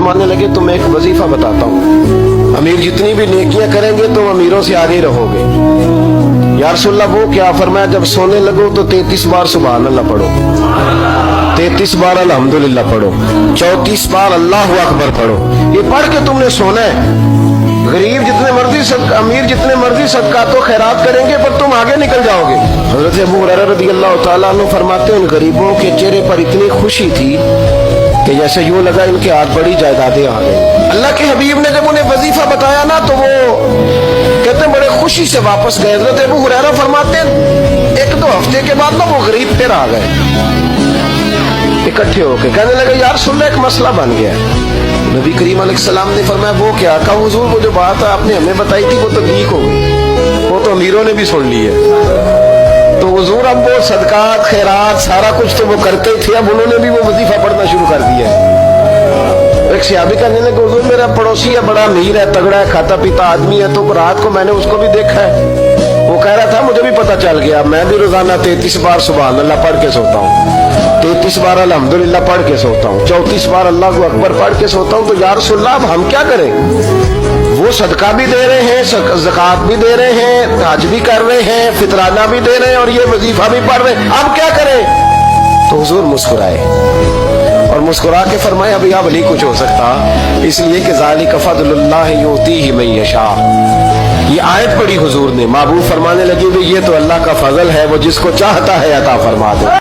फरमाने लगे तुम्हें एक वजीफा बताता हूँ, अमीर जितनी भी नेकियां करेंगे तुम अमीरों से आगे रहोगे। या रसूलल्लाह वो क्या? फरमाया जब सोने लगो तो 33 बार सुभान अल्लाह पढ़ो, 33 बार अल्हम्दुलिल्लाह पढ़ो, 34 बार अल्लाहु अकबर पढ़ो। ये पढ़ के तुमने सोना है। गरीब जितने मर्जी अमीर जितने मर्जी सदका तो खैरात करेंगे पर तुम आगे निकल जाओगे। हज़रत अबू हुरैरा रज़ियल्लाहु ताला अन्हु फरमाते हैं उन गरीबों के चेहरे पर इतनी खुशी थी कि जैसे यूं लगा इनके हाथ बड़ी जायदादें आ गई। अल्लाह के हबीब ने जब उन्हें वजीफा बताया ना तो वो कहते बड़े खुशी से वापस गए। हज़रत अबू हुरैरा फरमाते हैं 1-2 हफ्ते के बाद ना वो गरीब फिर आ गए इकट्ठे होके, कहने लगे यार सुन एक मसला बन गया। नबी करीम अलैहिस्सलाम ने फरमाया वो क्या? कहा हुजूर वो जो बात आपने हमें बताई थी वो तो लीक हो गई, वो तो अमीरों ने भी सुन ली है। तो हुजूर अब वो सदकात खैरात सारा कुछ तो वो करते थे, अब उन्होंने भी वो वजीफा पढ़ना शुरू कर दिया है। एक सहाबी कहने लगे हुजूर मेरा पड़ोसी है, बड़ा अमीर है, तगड़ा है, खाता पीता आदमी है, तो रात को मैंने उसको भी देखा है, वो कह रहा था मुझे भी पता चल गया, मैं भी रोजाना 33 बार सुभान अल्लाह पढ़ के सोता हूँ, 33 बार अल्हम्दुलिल्लाह पढ़ के सोता हूँ, 34 बार अल्लाहु अकबर पढ़ के सोता हूँ। तो या रसूलल्लाह अब हम क्या करें? वो सदका भी दे रहे हैं, ज़कात भी दे रहे हैं, हज भी कर रहे हैं, फितराना भी दे रहे हैं और ये वजीफा भी पढ़ रहे हैं, अब क्या करें? तो हुजूर मुस्कुराए और मुस्कुरा के फरमाए अभी अब नहीं कुछ हो सकता, इसलिए कि ज़ालिका फ़ज़्लुल्लाह युतीही मन यशा। ये आयत पढ़ी हुजूर ने, महबूब फरमाने लगे ये तो अल्लाह का फजल है, वो जिसको चाहता है अता फरमा दे।